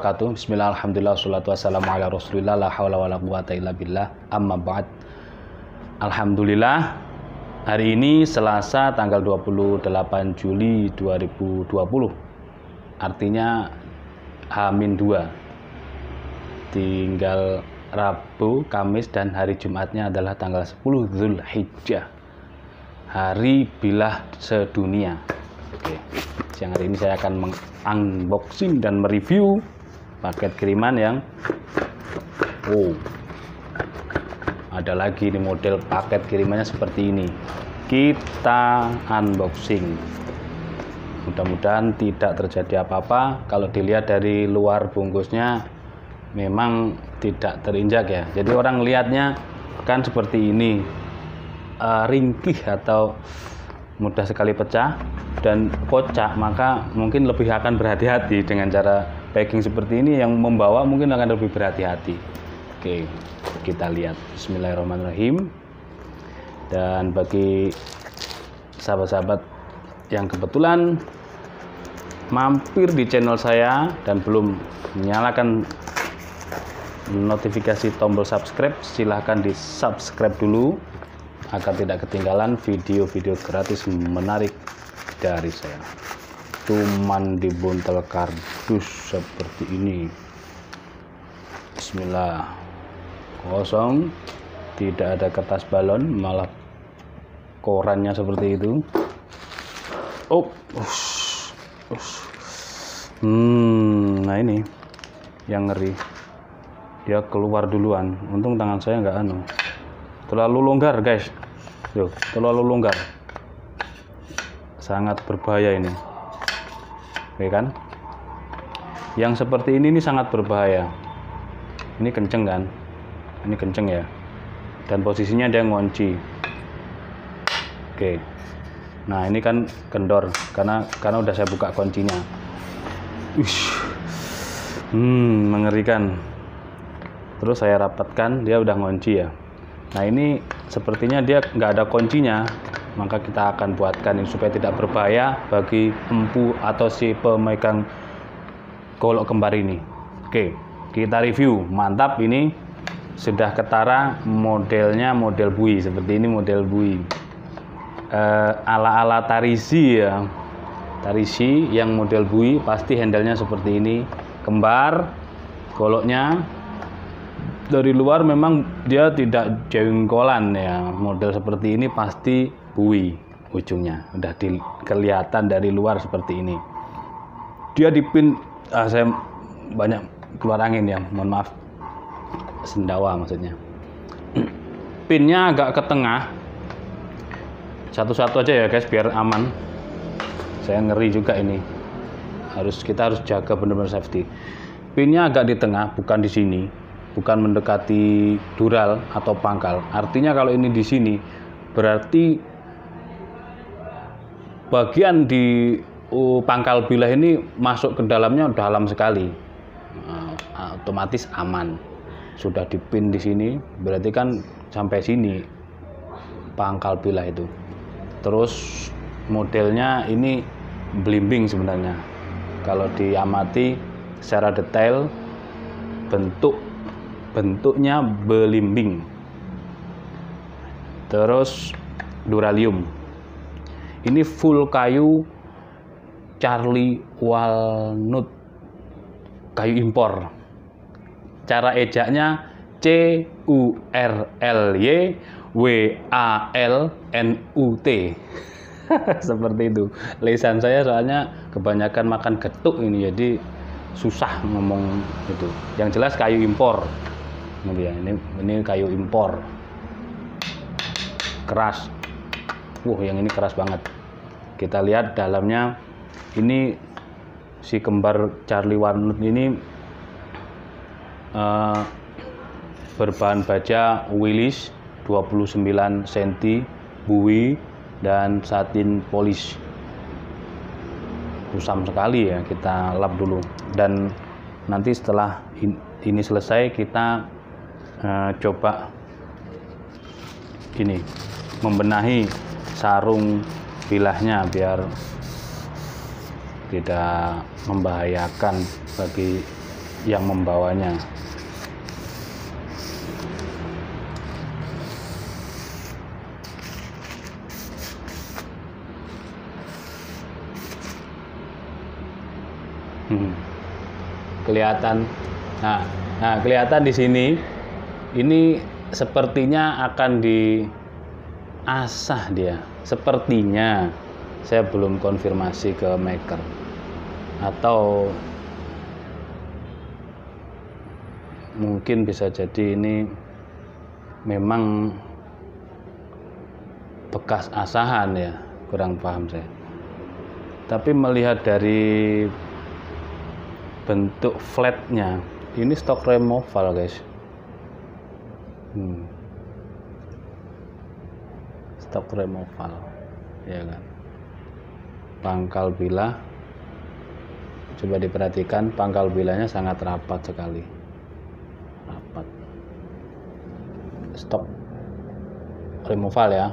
wabarakatuh. Bismillah, alhamdulillah, wassalatu wassalamu ala rasulillah, la hawla wa la quwata illa billah, amma ba'd. Alhamdulillah, hari ini Selasa tanggal 28 Juli 2020. Artinya H-2. Tinggal Rabu, Kamis, dan hari Jumatnya adalah tanggal 10 Zulhijjah, hari bilah sedunia. Oke, siang hari ini saya akan unboxing dan mereview paket kiriman yang ada lagi nih, model paket kirimannya seperti ini. Kita unboxing, mudah-mudahan tidak terjadi apa-apa. Kalau dilihat dari luar bungkusnya memang tidak terinjak ya, jadi orang lihatnya kan seperti ini, ringkih atau mudah sekali pecah dan kocak, maka mungkin lebih akan berhati-hati dengan cara packing seperti ini. Yang membawa mungkin akan lebih berhati-hati. Oke, kita lihat. Bismillahirrahmanirrahim. Dan bagi sahabat-sahabat yang kebetulan mampir di channel saya dan belum menyalakan notifikasi tombol subscribe, silahkan di subscribe dulu agar tidak ketinggalan video-video gratis menarik dari saya. Cuman dibuntel kardus seperti ini. Bismillah. Kosong, tidak ada kertas balon, malah korannya seperti itu. Nah ini yang ngeri, dia keluar duluan. Untung tangan saya nggak terlalu longgar guys. Terlalu longgar, sangat berbahaya ini. Oke kan, yang seperti ini sangat berbahaya. Ini kenceng kan, ini kenceng ya, dan posisinya dia ngunci. Oke, nah ini kan kendor karena udah saya buka kuncinya. Mengerikan. Terus saya rapatkan, dia udah ngunci ya. Nah ini sepertinya dia nggak ada kuncinya, maka kita akan buatkan ini supaya tidak berbahaya bagi empu atau si pemegang golok kembar ini. Oke, kita review. Mantap, ini sudah ketara, modelnya model bui seperti ini, model bui ala-ala Tarishi ya. Tarishi yang model bui pasti handle-nya seperti ini, kembar goloknya. Dari luar memang dia tidak jengkolan ya, model seperti ini pasti bui ujungnya, udah kelihatan dari luar seperti ini. Dia dipin, saya banyak keluar angin ya, mohon maaf, sendawa maksudnya. Pinnya agak ke tengah, satu-satu aja ya guys biar aman. Saya ngeri juga ini, kita harus jaga benar-benar safety. Pinnya agak di tengah, bukan di sini, bukan mendekati dural atau pangkal. Artinya kalau ini di sini berarti bagian di pangkal bilah ini masuk ke dalamnya udah dalam sekali. Otomatis aman. Sudah dipin di sini, berarti kan sampai sini pangkal bilah itu. Terus modelnya ini belimbing sebenarnya. Kalau diamati secara detail, bentuknya belimbing. Terus duralium. Ini full kayu Charlie Walnut, kayu impor. Cara ejaknya CURLYWALNUT. Seperti itu. Lisan saya soalnya kebanyakan makan getuk ini, jadi susah ngomong itu. Yang jelas kayu impor. Ini kayu impor, keras. Yang ini keras banget. Kita lihat dalamnya. Ini si kembar Charlie Walnut ini berbahan baja Willis 29 cm, bui dan satin polish. Kusam sekali ya, kita lap dulu. Dan nanti setelah ini selesai kita coba ini membenahi sarung bilahnya biar tidak membahayakan bagi yang membawanya. Kelihatan. Nah, kelihatan di sini. Ini sepertinya akan diasah dia. Sepertinya, saya belum konfirmasi ke maker. Atau mungkin bisa jadi ini memang bekas asahan ya, kurang paham saya. Tapi melihat dari bentuk flatnya, ini stok removal guys. Stok removal, ya kan. Pangkal bilah, coba diperhatikan, pangkal bilahnya sangat rapat sekali, rapat. Stok removal ya,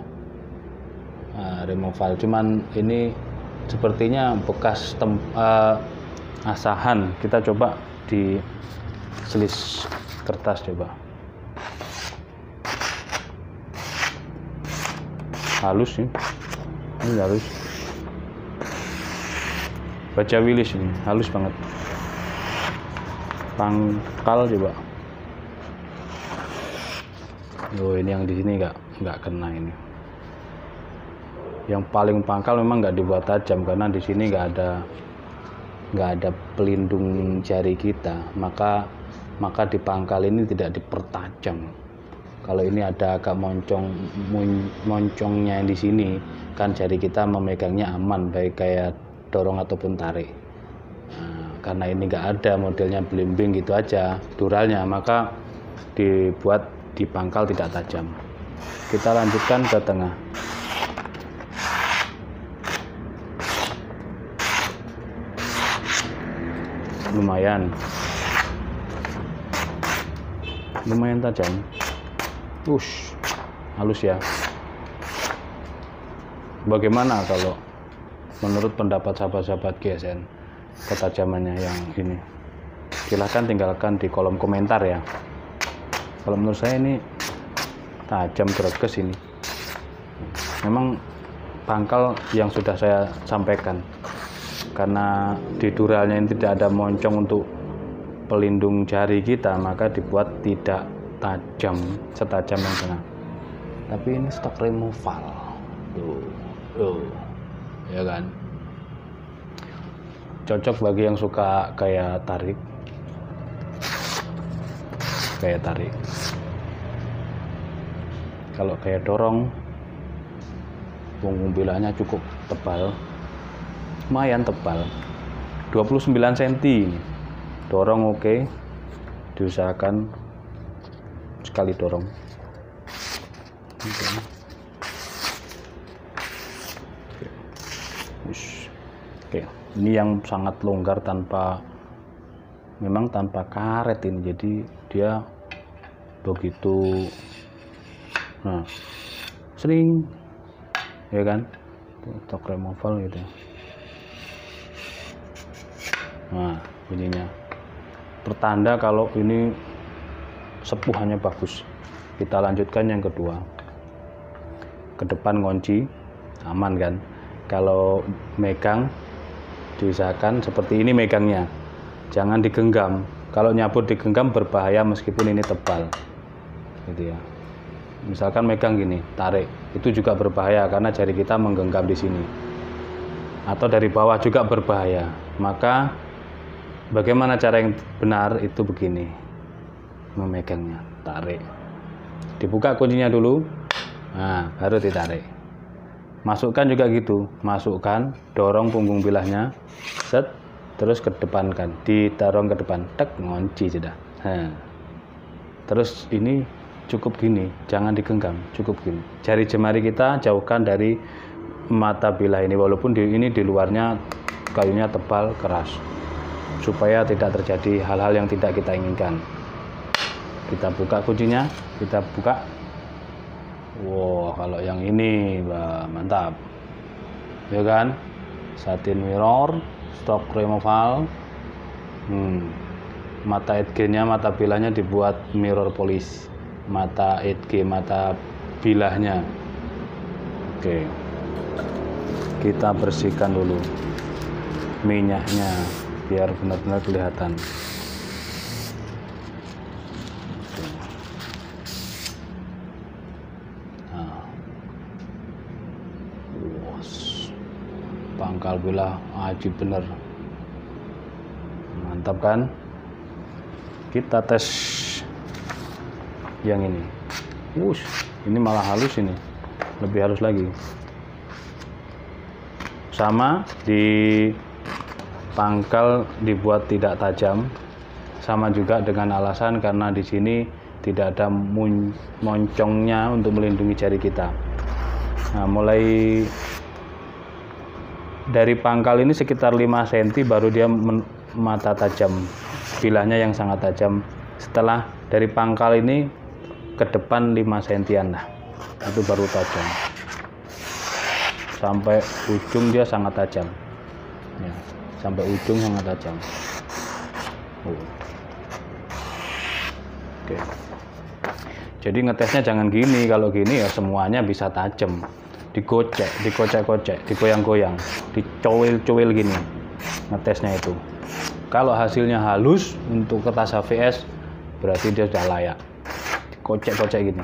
removal. Cuman ini sepertinya bekas asahan. Kita coba di selis kertas coba. Halus nih, ini halus. Baca Willis ini halus banget. Pangkal coba. Oh, ini yang di sini nggak kena ini. Yang paling pangkal memang nggak dibuat tajam karena di sini nggak ada pelindung jari kita, maka di pangkal ini tidak dipertajam. Kalau ini ada agak moncongnya di sini, kan jari kita memegangnya aman, baik kayak dorong ataupun tarik. Nah, karena ini nggak ada modelnya belimbing gitu aja duralnya, maka dibuat di pangkal tidak tajam. Kita lanjutkan ke tengah. Lumayan tajam. Halus ya. Bagaimana kalau menurut pendapat sahabat-sahabat GSN ketajamannya yang ini? Silahkan tinggalkan di kolom komentar ya. Kalau menurut saya ini tajam greges ini. Memang pangkal yang sudah saya sampaikan, karena di duralnya ini tidak ada moncong untuk pelindung jari kita, maka dibuat tidak tajam setajam yang tengah. Tapi ini stok removal tuh ya kan, cocok bagi yang suka kayak tarik. Kalau kayak dorong, punggung bilahnya cukup tebal, lumayan tebal, 29 cm. Dorong oke, diusahakan sekali dorong. Oke, ini yang sangat longgar tanpa karet ini, jadi dia begitu sering ya kan, stok removal gitu. Nah, bunyinya pertanda kalau ini sepuhannya bagus. Kita lanjutkan yang kedua. Ke depan ngunci aman kan. Kalau megang diusahakan seperti ini megangnya, jangan digenggam. Kalau nyabut digenggam berbahaya meskipun ini tebal gitu ya. Misalkan megang gini, tarik, itu juga berbahaya karena jari kita menggenggam di sini. Atau dari bawah juga berbahaya. Maka bagaimana cara yang benar itu begini, memegangnya, tarik, dibuka kuncinya dulu, nah baru ditarik. Masukkan juga gitu, masukkan, dorong punggung bilahnya, set, terus kedepankan, didorong ke depan, tek, ngunci sudah. Terus ini cukup gini, jangan digenggam, cukup gini. Jari jemari kita jauhkan dari mata bilah ini, walaupun ini di luarnya kayunya tebal, keras, supaya tidak terjadi hal-hal yang tidak kita inginkan. Kita buka kuncinya, kita buka. Wow, kalau yang ini mantap ya kan, satin mirror, stok removal. Mata EDG-nya, mata bilahnya dibuat mirror polish. Mata EDG, mata bilahnya. Oke. Kita bersihkan dulu minyaknya biar benar-benar kelihatan. Nah. Pangkal bilah ajib bener. Mantap kan? Kita tes yang ini. Ini malah halus ini. Lebih halus lagi. Sama di pangkal dibuat tidak tajam. Sama juga dengan alasan karena di sini tidak ada moncongnya untuk melindungi jari kita. Nah, mulai dari pangkal ini sekitar 5 cm baru dia mata tajam. Bilahnya yang sangat tajam. Setelah dari pangkal ini ke depan 5 cm lah, itu baru tajam. Sampai ujung dia sangat tajam ya, sampai ujung sangat tajam. Oke. Jadi ngetesnya jangan gini. Kalau gini ya semuanya bisa tajam. Dikocek-kocek, digoyang-goyang, dicowil-cowil gini ngetesnya itu. Kalau hasilnya halus untuk kertas HVS berarti dia sudah layak. Dikocek-kocek gini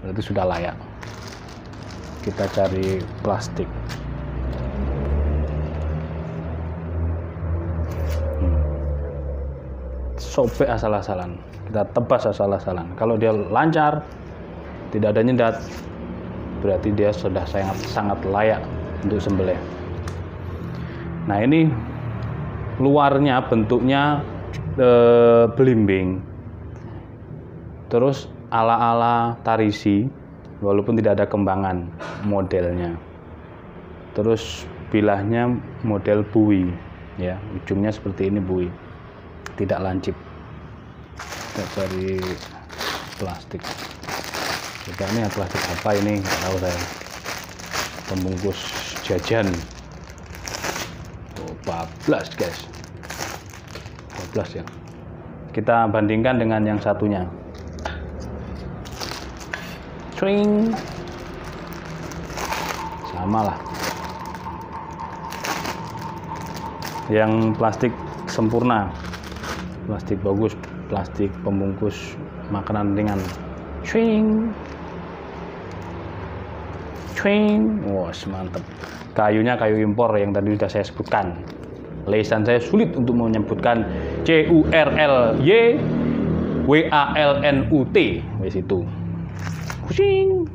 berarti sudah layak. Kita cari plastik. Sobek asal-asalan, kita tebas asal-asalan. Kalau dia lancar, tidak ada nyendat, berarti dia sudah sangat layak untuk sembelih. Nah, ini luarnya bentuknya belimbing, terus ala-ala tarisi, walaupun tidak ada kembangan modelnya. Terus bilahnya model bui, ya, ujungnya seperti ini bui, tidak lancip. Kita cari plastik. Coba ini plastik apa ini? Nggak tahu saya. Pembungkus jajan. 14 guys. 12 ya. Kita bandingkan dengan yang satunya. Swing. Sama lah. Yang plastik sempurna, plastik bagus, plastik pembungkus makanan ringan. Swing. Swing. Wah, mantap. Kayunya kayu impor yang tadi sudah saya sebutkan. Lisan saya sulit untuk menyebutkan. CURLYWALNUT. Wes itu. Swing.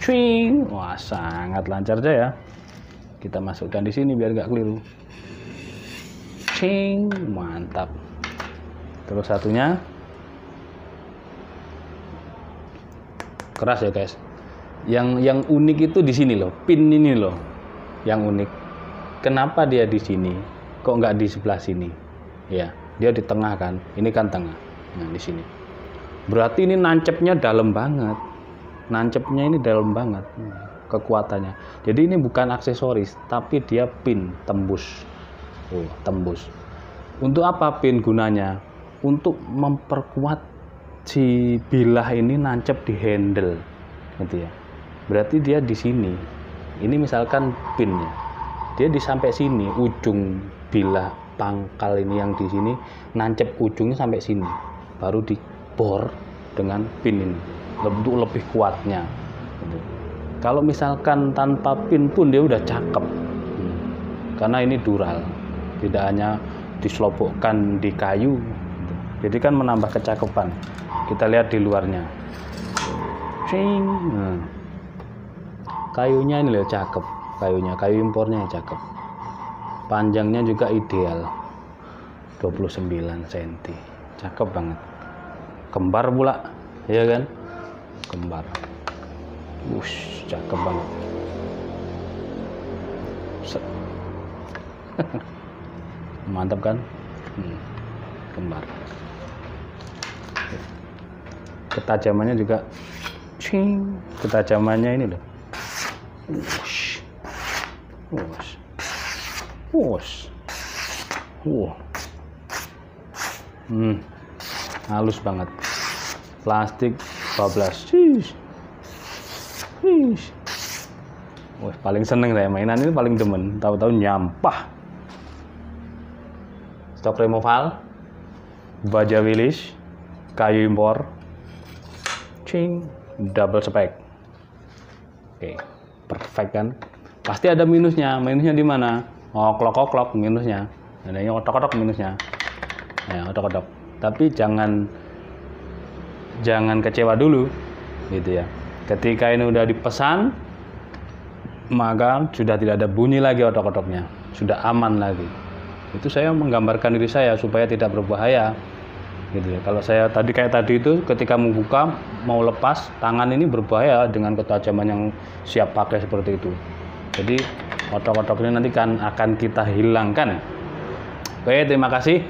Swing. Wah, sangat lancar aja ya. Kita masukkan di sini biar nggak keliru. Swing. Mantap. Terus satunya keras ya guys. Yang unik itu di sini loh, pin ini loh, yang unik. Kenapa dia di sini? Kok nggak di sebelah sini? Ya, dia di tengah kan? Ini kan tengah. Nah, di sini. Berarti ini nancepnya dalam banget. Nancepnya ini dalam banget kekuatannya. Jadi ini bukan aksesoris, tapi dia pin tembus. Oh, tembus. Untuk apa pin gunanya? Untuk memperkuat si bilah ini nancep di handle, gitu ya. Berarti dia di sini. Ini misalkan pinnya, dia di sampai sini, ujung bilah pangkal ini yang di sini nancep ujungnya sampai sini, baru dibor dengan pin ini untuk lebih kuatnya. Gitu. Kalau misalkan tanpa pin pun dia udah cakep, karena ini dural, tidak hanya diselopokkan di kayu. Gitu. Jadi kan menambah kecakapan. Kita lihat di luarnya. Nah. Kayunya ini loh cakep, kayu impornya cakep. Panjangnya juga ideal, 29 cm, cakep banget. Kembar pula, ya kan? Kembar. Cakep banget. Mantap kan? Kembar. Ketajamannya juga, ketajamannya ini loh. Halus banget. Plastik 12. Wah, paling seneng saya mainan ini, paling demen. Tahu-tahu nyampah. Stok removal, baja Willis, kayu impor, double spek. Oke, perfect kan? Pasti ada minusnya. Minusnya di mana? Oklok minusnya. Ada yang otok-otok minusnya. Nah, otok-otok. Tapi jangan kecewa dulu, gitu ya. Ketika ini udah dipesan, maka sudah tidak ada bunyi lagi otok-otoknya, sudah aman lagi. Itu saya menggambarkan diri saya supaya tidak berbahaya, gitu ya. Kalau saya kayak tadi itu, ketika membuka mau lepas tangan ini berbahaya dengan ketajaman yang siap pakai seperti itu. Jadi otok-otok ini nanti akan kita hilangkan. Oke, terima kasih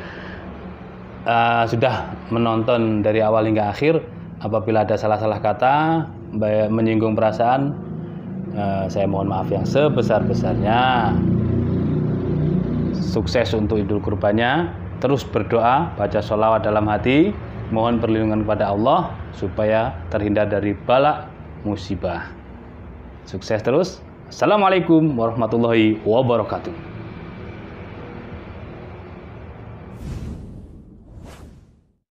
sudah menonton dari awal hingga akhir. Apabila ada salah-salah kata, menyinggung perasaan, saya mohon maaf yang sebesar-besarnya. Sukses untuk Idul Kurbannya. Terus berdoa, baca sholawat dalam hati, mohon perlindungan kepada Allah supaya terhindar dari bala musibah. Sukses terus. Assalamualaikum warahmatullahi wabarakatuh.